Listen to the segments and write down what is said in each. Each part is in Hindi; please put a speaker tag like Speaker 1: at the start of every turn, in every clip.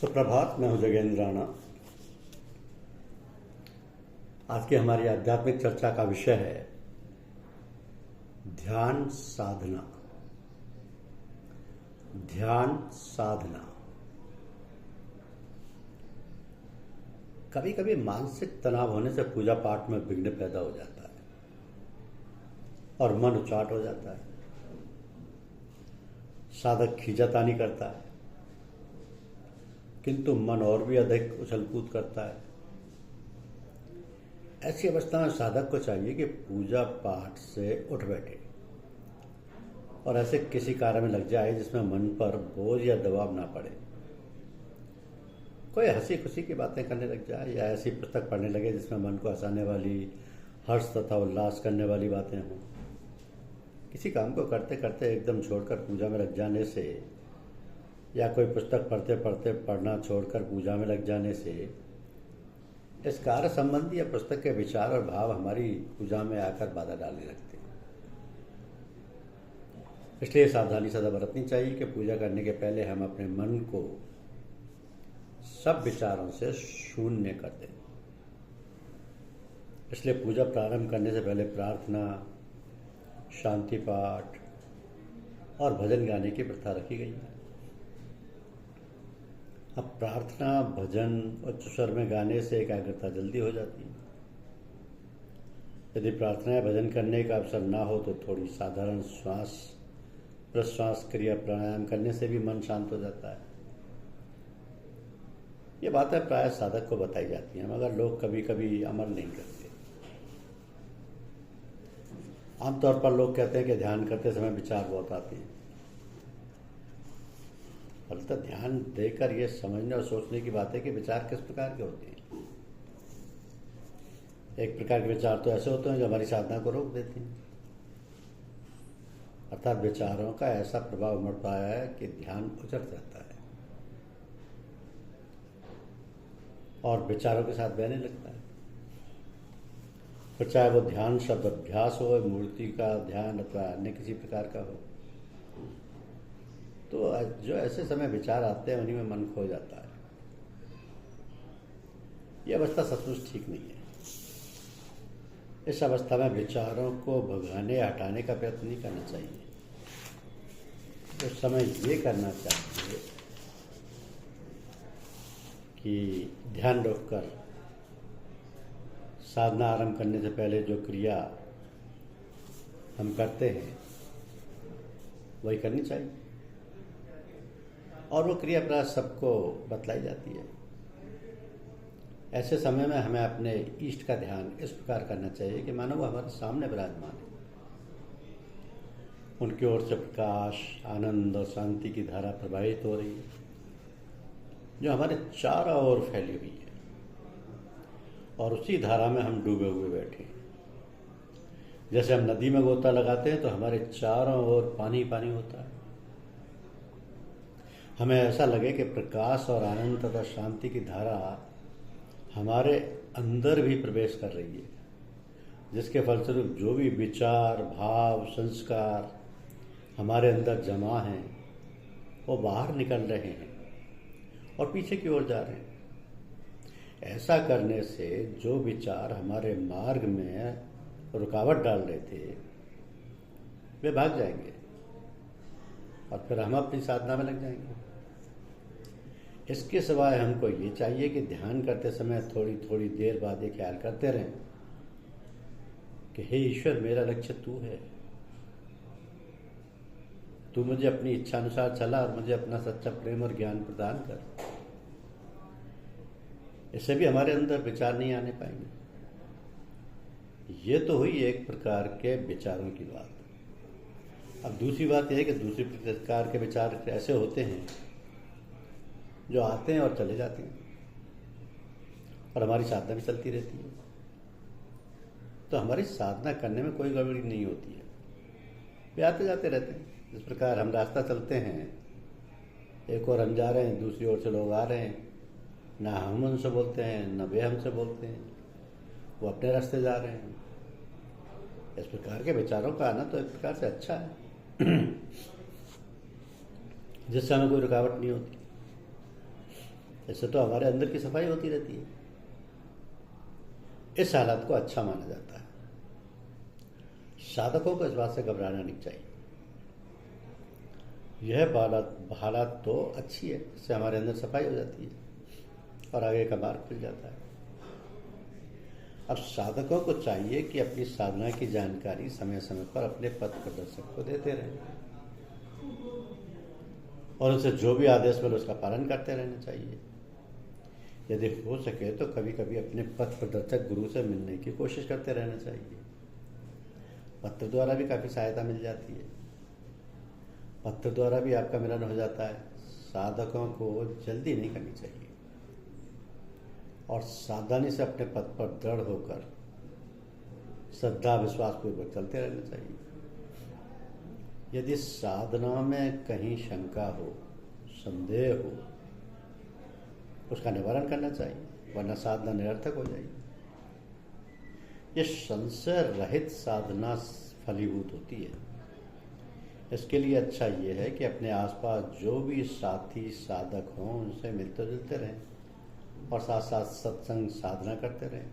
Speaker 1: सुप्रभात। मैं हूं जगेंद्र राणा। आज की हमारी आध्यात्मिक चर्चा का विषय है ध्यान साधना। ध्यान साधना। कभी कभी मानसिक तनाव होने से पूजा पाठ में विघ्न पैदा हो जाता है और मन उचाट हो जाता है। साधक खींचातानी करता है, किंतु मन और भी अधिक उछल कूद करता है। ऐसी अवस्था में साधक को चाहिए कि पूजा पाठ से उठ बैठे और ऐसे किसी कार्य में लग जाए जिसमें मन पर बोझ या दबाव ना पड़े। कोई हंसी खुशी की बातें करने लग जाए या ऐसी पुस्तक पढ़ने लगे जिसमें मन को हंसाने वाली, हर्ष तथा उल्लास करने वाली बातें हों। किसी काम को करते करते एकदम छोड़कर पूजा में लग जाने से या कोई पुस्तक पढ़ते पढ़ते पढ़ना छोड़कर पूजा में लग जाने से इस कार्य संबंधी या पुस्तक के विचार और भाव हमारी पूजा में आकर बाधा डालने लगते हैं। इसलिए सावधानी सदा बरतनी चाहिए कि पूजा करने के पहले हम अपने मन को सब विचारों से शून्य कर दें। इसलिए पूजा प्रारंभ करने से पहले प्रार्थना, शांति पाठ और भजन गाने की प्रथा रखी गई है। अब प्रार्थना, भजन उच्च स्वर में गाने से एकाग्रता जल्दी हो जाती है। यदि प्रार्थना या भजन करने का अवसर ना हो तो थोड़ी साधारण श्वास प्रश्वास क्रिया प्राणायाम करने से भी मन शांत हो जाता है। ये बातें प्राय साधक को बताई जाती हैं, मगर लोग कभी कभी अमल नहीं करते। आमतौर पर लोग कहते हैं कि ध्यान करते समय विचार बहुत आते हैं। फलतः ध्यान देकर ये समझने और सोचने की बात है कि विचार किस प्रकार के होते हैं। एक प्रकार के विचार तो ऐसे होते हैं जो हमारी साधना को रोक देते हैं, अर्थात विचारों का ऐसा प्रभाव उमड़ पाया है कि ध्यान उचट जाता है और विचारों के साथ बहने लगता है। फिर चाहे वो ध्यान शब्द अभ्यास हो, मूर्ति का ध्यान अथवा अन्य किसी प्रकार का हो, तो जो ऐसे समय विचार आते हैं उन्हीं में मन खो जाता है। यह अवस्था सचमुच ठीक नहीं है। इस अवस्था में विचारों को भगाने या हटाने का प्रयत्न नहीं करना चाहिए। उस समय ये करना चाहिए कि ध्यान रोककर साधना आरंभ करने से पहले जो क्रिया हम करते हैं वही करनी चाहिए और वो क्रिया प्राय सबको बतलाई जाती है। ऐसे समय में हमें अपने इष्ट का ध्यान इस प्रकार करना चाहिए कि मानो वो हमारे सामने विराजमान है। उनकी ओर से प्रकाश, आनंद और शांति की धारा प्रवाहित हो रही है जो हमारे चारों ओर फैली हुई है और उसी धारा में हम डूबे हुए बैठे हैं। जैसे हम नदी में गोता लगाते हैं तो हमारे चारों ओर पानी पानी होता है। हमें ऐसा लगे कि प्रकाश और आनंद तथा शांति की धारा हमारे अंदर भी प्रवेश कर रही है, जिसके फलस्वरूप जो भी विचार, भाव, संस्कार हमारे अंदर जमा हैं वो बाहर निकल रहे हैं और पीछे की ओर जा रहे हैं। ऐसा करने से जो विचार हमारे मार्ग में रुकावट डाल रहे थे वे भाग जाएंगे और फिर हम अपनी साधना में लग जाएंगे। इसके सिवाय हमको ये चाहिए कि ध्यान करते समय थोड़ी थोड़ी देर बाद ये ख्याल करते रहें कि हे ईश्वर, मेरा लक्ष्य तू है। तू मुझे अपनी इच्छा अनुसार चला और मुझे अपना सच्चा प्रेम और ज्ञान प्रदान कर। इससे भी हमारे अंदर विचार नहीं आने पाएंगे। ये तो हुई एक प्रकार के विचारों की बात। अब दूसरी बात यह है कि दूसरी प्रकार के विचार ऐसे होते हैं जो आते हैं और चले जाते हैं और हमारी साधना भी चलती रहती है। तो हमारी साधना करने में कोई गड़बड़ी नहीं होती है, वे आते जाते रहते हैं। जिस प्रकार हम रास्ता चलते हैं, एक और हम जा रहे हैं, दूसरी ओर से लोग आ रहे हैं, ना हम उनसे बोलते हैं न वे हमसे बोलते हैं, वो अपने रास्ते जा रहे हैं। इस प्रकार के विचारों का आना तो एक प्रकार से अच्छा है जिससे हमें कोई रुकावट नहीं होती। इससे तो हमारे अंदर की सफाई होती रहती है। इस हालत को अच्छा माना जाता है। साधकों को इस बात से घबराना नहीं चाहिए। यह हालत तो अच्छी है, इससे हमारे अंदर सफाई हो जाती है और आगे का मार्ग खुल जाता है। अब साधकों को चाहिए कि अपनी साधना की जानकारी समय समय पर अपने पथ प्रदर्शक को देते रहें और उनसे जो भी आदेश मिले उसका पालन करते रहना चाहिए। यदि हो सके तो कभी कभी अपने पथ प्रदर्शक गुरु से मिलने की कोशिश करते रहना चाहिए। पत्र द्वारा भी काफ़ी सहायता मिल जाती है। पत्र द्वारा भी आपका मिलन हो जाता है। साधकों को जल्दी नहीं करनी चाहिए और सावधानी से अपने पथ पर दृढ़ होकर श्रद्धा विश्वास पूर्वक चलते रहना चाहिए। यदि साधना में कहीं शंका हो, संदेह हो, उसका निवारण करना चाहिए, वरना साधना निरर्थक हो जाएगी। यह संशय रहित साधना फलीभूत होती है। इसके लिए अच्छा ये है कि अपने आसपास जो भी साथी साधक हों उनसे मिलते जुलते रहें और साथ साथ सत्संग साधना करते रहें।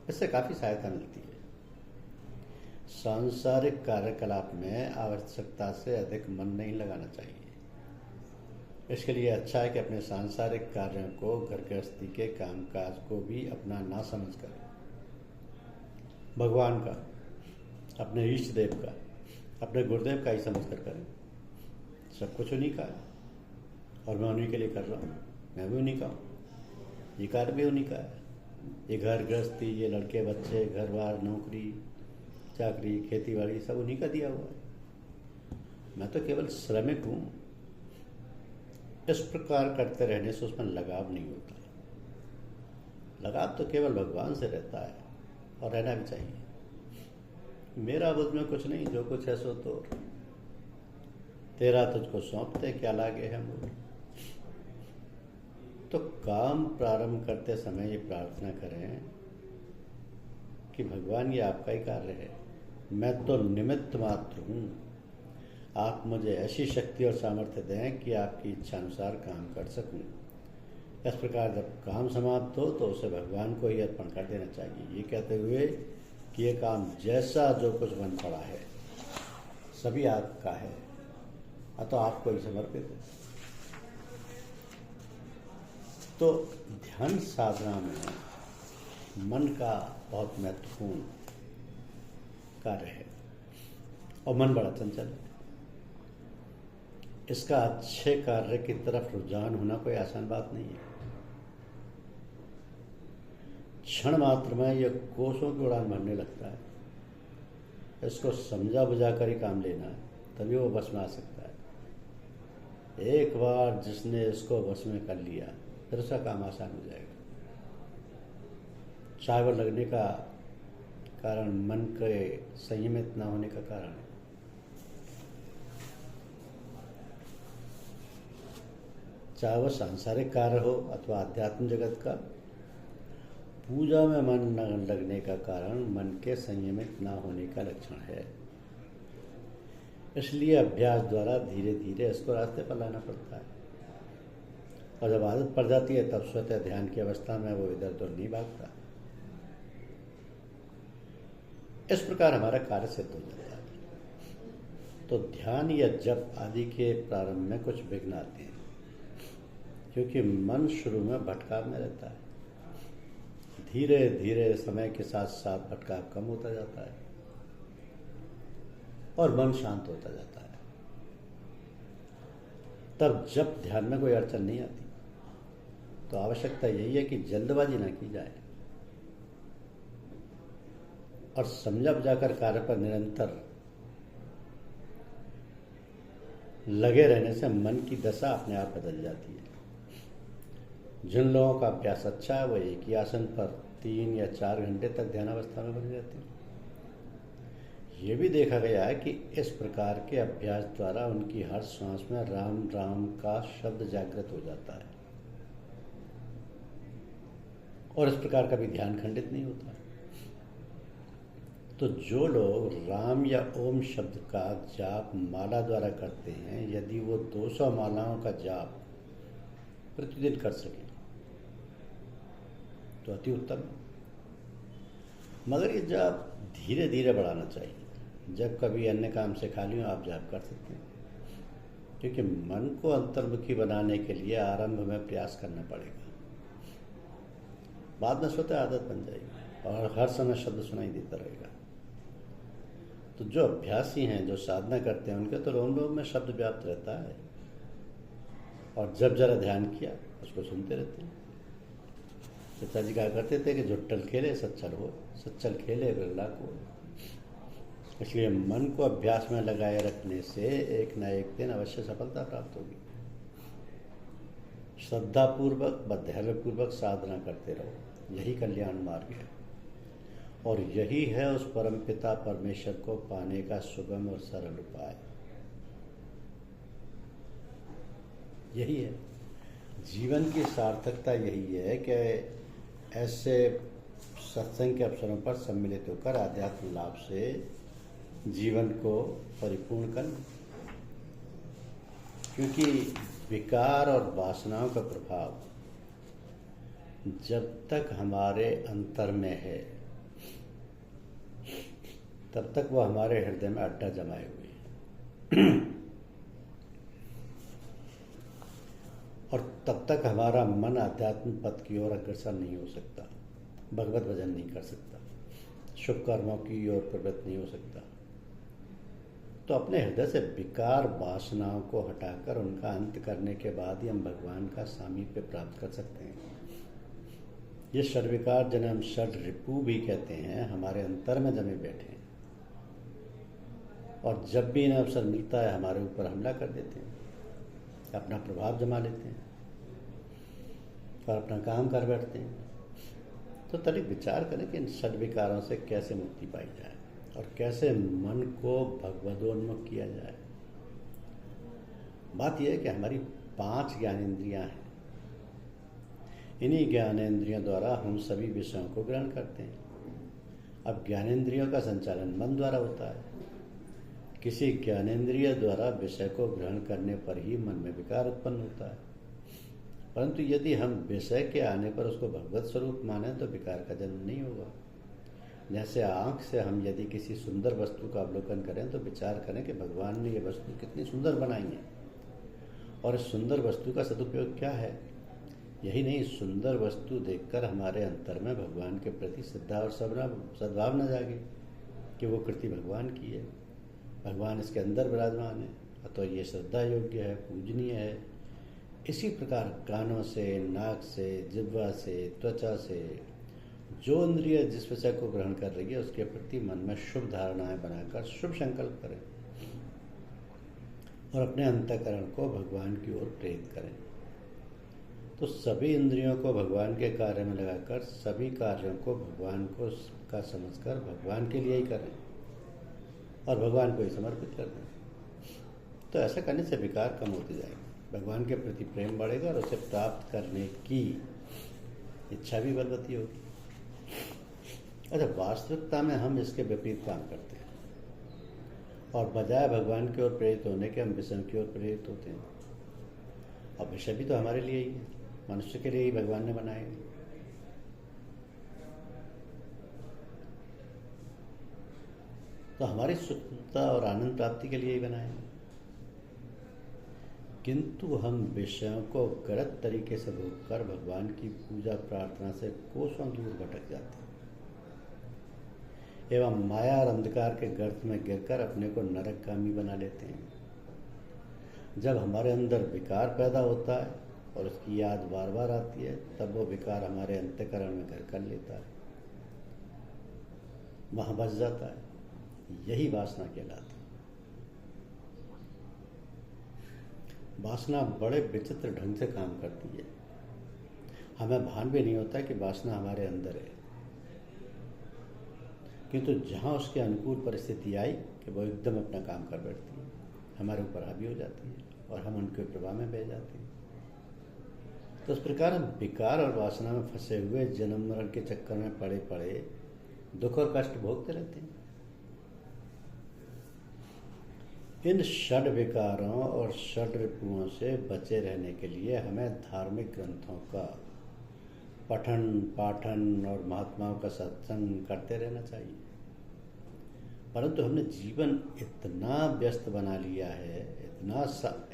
Speaker 1: इससे काफ़ी सहायता मिलती है। सांसारिक कार्यकलाप में आवश्यकता से अधिक मन नहीं लगाना चाहिए। इसके लिए अच्छा है कि अपने सांसारिक कार्यों को, घर गृहस्थी के कामकाज को भी अपना ना समझ कर भगवान का, अपने इष्ट देव का, अपने गुरुदेव का ही समझ कर करें। सब कुछ उन्हीं का है और मैं उन्हीं के लिए कर रहा हूँ। मैं भी उन्हीं का हूँ, ये कार्य भी उन्हीं का है। ये घर गृहस्थी, ये लड़के बच्चे, घर बार, नौकरी चाकरी, खेती बाड़ी सब उन्हीं का दिया हुआ है। मैं तो केवल श्रमिक हूँ। इस प्रकार करते रहने से उसमें लगाव नहीं होता। लगाव तो केवल भगवान से रहता है और रहना भी चाहिए। मेरा बुद्ध में कुछ नहीं, जो कुछ है सो तो तेरा तुझको सौंपते, क्या लागे है मोर। तो काम प्रारंभ करते समय ये प्रार्थना करें कि भगवान ये आपका ही कार्य है, मैं तो निमित्त मात्र हूँ। आप मुझे ऐसी शक्ति और सामर्थ्य दें कि आपकी इच्छा अनुसार काम कर सकूं। इस प्रकार जब काम समाप्त हो तो उसे भगवान को ही अर्पण कर देना चाहिए, ये कहते हुए कि ये काम जैसा जो कुछ बन पड़ा है सभी आपका है, अतः आपको ही समर्पित है। तो ध्यान साधना में मन का बहुत महत्वपूर्ण कार्य है और मन बड़ा चंचल है। इसका अच्छे कार्य की तरफ रुझान होना कोई आसान बात नहीं है। क्षण मात्र में यह कोसों की उड़ान भरने लगता है। इसको समझा बुझा कर ही काम लेना है, तभी वो बस में आ सकता है। एक बार जिसने इसको बस में कर लिया फिर उसका काम आसान हो जाएगा। चावल लगने का कारण मन के संयमित न होने का कारण है। चाहे वह सांसारिक कार्य हो अथवा आध्यात्म जगत का, पूजा में मन न लगने का कारण मन के संयमित न होने का लक्षण है। इसलिए अभ्यास द्वारा धीरे धीरे इसको रास्ते पर लाना पड़ता है और जब आदत पड़ जाती है तब स्वतः ध्यान की अवस्था में वो इधर उधर नहीं भागता। इस प्रकार हमारा कार्य सिद्ध हो जाता है। तो ध्यान या जप आदि के प्रारंभ में कुछ विघ्न आते हैं, क्योंकि मन शुरू में भटकाव में रहता है। धीरे धीरे समय के साथ साथ भटकाव कम होता जाता है और मन शांत होता जाता है। तब जब ध्यान में कोई अड़चन नहीं आती, तो आवश्यकता यही है कि जल्दबाजी ना की जाए और समझा बुझाकर कार्य पर निरंतर लगे रहने से मन की दशा अपने आप बदल जाती है। जिन लोगों का अभ्यास अच्छा है वो एक ही आसन पर 3 या 4 घंटे तक ध्यानावस्था में बन जाते हैं। ये भी देखा गया है कि इस प्रकार के अभ्यास द्वारा उनकी हर सांस में राम राम का शब्द जागृत हो जाता है और इस प्रकार का भी ध्यान खंडित नहीं होता। तो जो लोग राम या ओम शब्द का जाप माला द्वारा करते हैं, यदि वो 200 मालाओं का जाप प्रतिदिन कर सकें तो अति उत्तम है। मगर ये जाप धीरे धीरे बढ़ाना चाहिए। जब कभी अन्य काम से खाली हो आप जाप कर सकते हैं, क्योंकि मन को अंतर्मुखी बनाने के लिए आरंभ में प्रयास करना पड़ेगा, बाद में स्वतः आदत बन जाएगी और हर समय शब्द सुनाई देता रहेगा। तो जो अभ्यासी हैं, जो साधना करते हैं, उनके तो रोम रोम में शब्द व्याप्त रहता है, और जब जरा ध्यान किया उसको सुनते रहते हैं। पिताजी कहा करते थे कि जुट्टल खेले सच्चल हो, सच्चल खेले बिरला को। इसलिए मन को अभ्यास में लगाए रखने से एक न एक दिन अवश्य सफलता प्राप्त होगी। श्रद्धापूर्वक व धैर्यपूर्वक साधना करते रहो, यही कल्याण मार्ग है, और यही है उस परमपिता परमेश्वर को पाने का सुगम और सरल उपाय। यही है जीवन की सार्थकता, यही है कि ऐसे सत्संग के अवसरों पर सम्मिलित होकर आध्यात्म लाभ से जीवन को परिपूर्ण कर, क्योंकि विकार और वासनाओं का प्रभाव जब तक हमारे अंतर में है तब तक वह हमारे हृदय में अड्डा जमाए हुए हैं और तब तक हमारा मन आध्यात्म पथ की ओर अग्रसर नहीं हो सकता, भगवत भजन नहीं कर सकता, शुभ कर्मों की ओर प्रवृत्त नहीं हो सकता। तो अपने हृदय से विकार वासनाओं को हटाकर उनका अंत करने के बाद ही हम भगवान का सामीप्य प्राप्त कर सकते हैं। ये षड्विकार जिन्हें हम षड रिपु भी कहते हैं, हमारे अंतर में जमे बैठे हैं, और जब भी इन्हें अवसर मिलता है हमारे ऊपर हमला कर देते हैं, अपना प्रभाव जमा लेते हैं और अपना काम कर बैठते हैं। तो तनिक विचार करें कि इन षड्विकारों से कैसे मुक्ति पाई जाए और कैसे मन को भगवदोन्मुख किया जाए। बात यह है कि हमारी 5 ज्ञानेंद्रियां हैं। इन्हीं ज्ञानेंद्रियों द्वारा हम सभी विषयों को ग्रहण करते हैं। अब ज्ञानेंद्रियों का संचालन मन द्वारा होता है। किसी ज्ञानेंद्रिय द्वारा विषय को ग्रहण करने पर ही मन में विकार उत्पन्न होता है, परंतु यदि हम विषय के आने पर उसको भगवत स्वरूप माने तो विकार का जन्म नहीं होगा। जैसे आँख से हम यदि किसी सुंदर वस्तु का अवलोकन करें तो विचार करें कि भगवान ने ये वस्तु कितनी सुंदर बनाई है और इस सुंदर वस्तु का सदुपयोग क्या है। यही नहीं, सुंदर वस्तु देखकर हमारे अंतर में भगवान के प्रति श्रद्धा और सद्भावना जागे कि वो कृति भगवान की है, भगवान इसके अंदर विराजमान है, अतः ये श्रद्धा योग्य है, पूजनीय है। इसी प्रकार कानों से, नाक से, जिह्वा से, त्वचा से जो इंद्रिय जिस विषय को ग्रहण कर रही है उसके प्रति मन में शुभ धारणाएं बनाकर शुभ संकल्प करें और अपने अंतःकरण को भगवान की ओर प्रेरित करें। तो सभी इंद्रियों को भगवान के कार्य में लगाकर सभी कार्यों को भगवान को का समझकर भगवान के लिए ही करें और भगवान को ही समर्पित कर दें। तो ऐसा करने से विकार कम होते जाएंगे, भगवान के प्रति प्रेम बढ़ेगा और उसे प्राप्त करने की इच्छा भी बलवती होगी। अच्छा, वास्तविकता में हम इसके विपरीत काम करते हैं और बजाय भगवान की ओर प्रेरित होने के हम विषयों की ओर प्रेरित होते हैं। और विषय भी तो हमारे लिए ही है, मनुष्य के लिए ही भगवान ने बनाए हैं। तो हमारी सुखता और आनंद प्राप्ति के लिए ही बनाए हैं, किंतु हम विषयों को गलत तरीके से भोग कर भगवान की पूजा प्रार्थना से कोसों दूर भटक जाते हैं एवं माया और अंधकार के गर्त में गिरकर अपने को नरकगामी बना लेते हैं। जब हमारे अंदर विकार पैदा होता है और उसकी याद बार बार आती है, तब वो विकार हमारे अंतःकरण में घर कर लेता है, वहाँ बस जाता है। यही वासना कहलाती है। वासना बड़े विचित्र ढंग से काम करती है, हमें भान भी नहीं होता कि वासना हमारे अंदर है, किंतु जहाँ उसके अनुकूल परिस्थिति आई कि वो एकदम अपना काम कर बैठती है, हमारे ऊपर हावी हो जाती है और हम उनके प्रभाव में बह जाते हैं। तो इस प्रकार हम विकार और वासना में फंसे हुए जन्म मरण के चक्कर में पड़े पड़े दुख और कष्ट भोगते रहते हैं। इन षड विकारों और षड रिपुओं से बचे रहने के लिए हमें धार्मिक ग्रंथों का पठन पाठन और महात्माओं का सत्संग करते रहना चाहिए। परंतु हमने जीवन इतना व्यस्त बना लिया है, इतना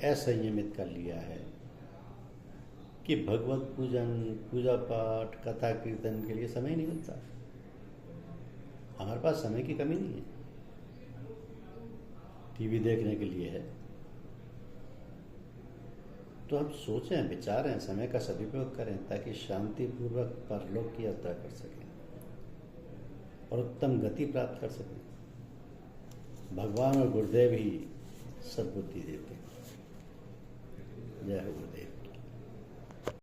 Speaker 1: असंयमित कर लिया है कि भगवत पूजन, पूजा पाठ, कथा कीर्तन के लिए समय नहीं मिलता। हमारे पास समय की कमी नहीं है, टीवी देखने के लिए है। तो हम सोचें, विचारें, समय का सदुपयोग करें ताकि शांतिपूर्वक परलोक की यात्रा कर सकें और उत्तम गति प्राप्त कर सकें। भगवान और गुरुदेव ही सद्बुद्धि देते हैं। जय हो गुरुदेव।